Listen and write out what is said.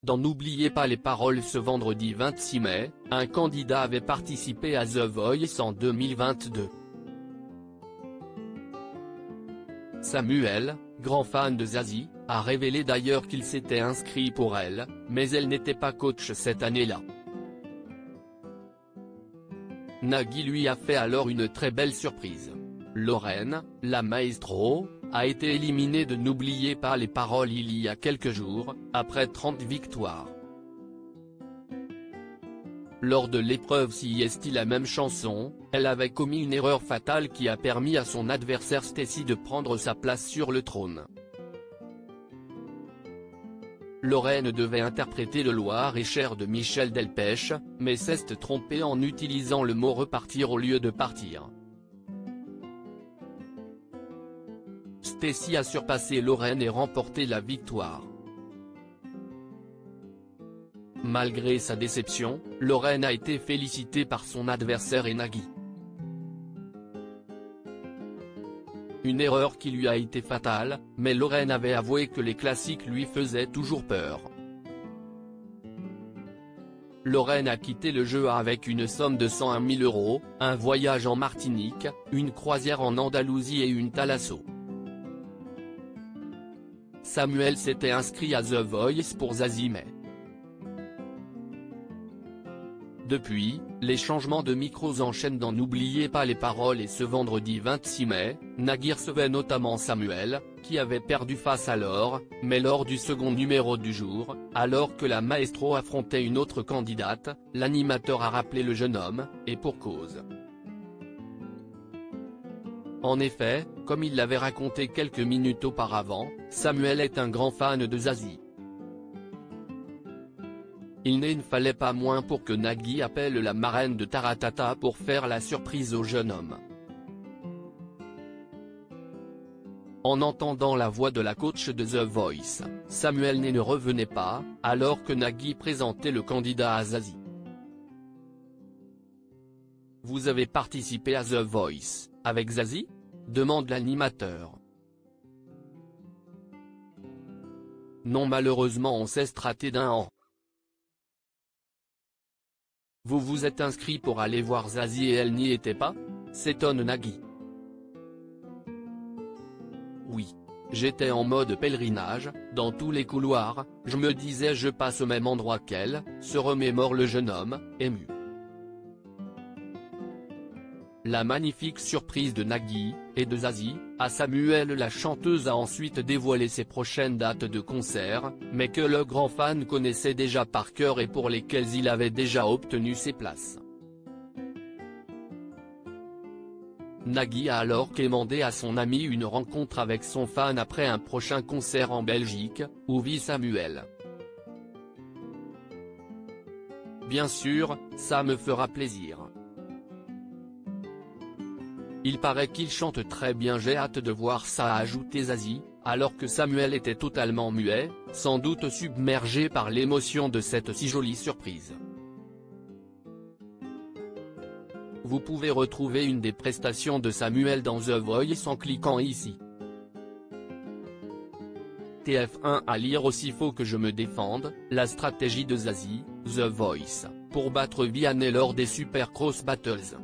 Dans N'oubliez pas les paroles ce vendredi 26 mai, un candidat avait participé à The Voice en 2022. Samuel, grand fan de Zazie, a révélé d'ailleurs qu'il s'était inscrit pour elle, mais elle n'était pas coach cette année-là. Nagui lui a fait alors une très belle surprise. Lorraine, la maestro, a été éliminée de N'oubliez pas les paroles il y a quelques jours, après 30 victoires. Lors de l'épreuve CIST la même chanson, elle avait commis une erreur fatale qui a permis à son adversaire Stacy de prendre sa place sur le trône. Lorraine devait interpréter le Loir-et-Cher de Michel Delpech, mais s'est trompée en utilisant le mot repartir au lieu de partir. Stacy a surpassé Lorraine et remporté la victoire. Malgré sa déception, Lorraine a été félicitée par son adversaire et Nagui. Une erreur qui lui a été fatale, mais Lorraine avait avoué que les classiques lui faisaient toujours peur. Lorraine a quitté le jeu avec une somme de 101 000 €, un voyage en Martinique, une croisière en Andalousie et une thalasso. Samuel s'était inscrit à The Voice pour Zazie mais depuis, les changements de micros enchaînent dans N'oubliez pas les paroles et ce vendredi 26 mai, Nagui recevait notamment Samuel, qui avait perdu face à Laure, mais lors du second numéro du jour, alors que la maestro affrontait une autre candidate, l'animateur a rappelé le jeune homme, et pour cause. En effet, comme il l'avait raconté quelques minutes auparavant, Samuel est un grand fan de Zazie. Il ne fallait pas moins pour que Nagui appelle la marraine de Taratata pour faire la surprise au jeune homme. En entendant la voix de la coach de The Voice, Samuel ne revenait pas, alors que Nagui présentait le candidat à Zazie. « Vous avez participé à The Voice, avec Zazie ?» demande l'animateur. « Non, malheureusement on s'est raté d'un an. Vous vous êtes inscrit pour aller voir Zazie et elle n'y était pas ?» s'étonne Nagui. « Oui. J'étais en mode pèlerinage, dans tous les couloirs, je me disais je passe au même endroit qu'elle », se remémore le jeune homme, ému. La magnifique surprise de Nagui, et de Zazie, à Samuel la chanteuse a ensuite dévoilé ses prochaines dates de concert, mais que le grand fan connaissait déjà par cœur et pour lesquelles il avait déjà obtenu ses places. Nagui a alors demandé à son ami une rencontre avec son fan après un prochain concert en Belgique, où vit Samuel. « Bien sûr, ça me fera plaisir. Il paraît qu'il chante très bien, j'ai hâte de voir ça », a ajouté Zazie, alors que Samuel était totalement muet, sans doute submergé par l'émotion de cette si jolie surprise. Vous pouvez retrouver une des prestations de Samuel dans The Voice en cliquant ici. TF1 à lire aussi. Faut que je me défende, la stratégie de Zazie, The Voice, pour battre Vianney lors des Super Cross Battles.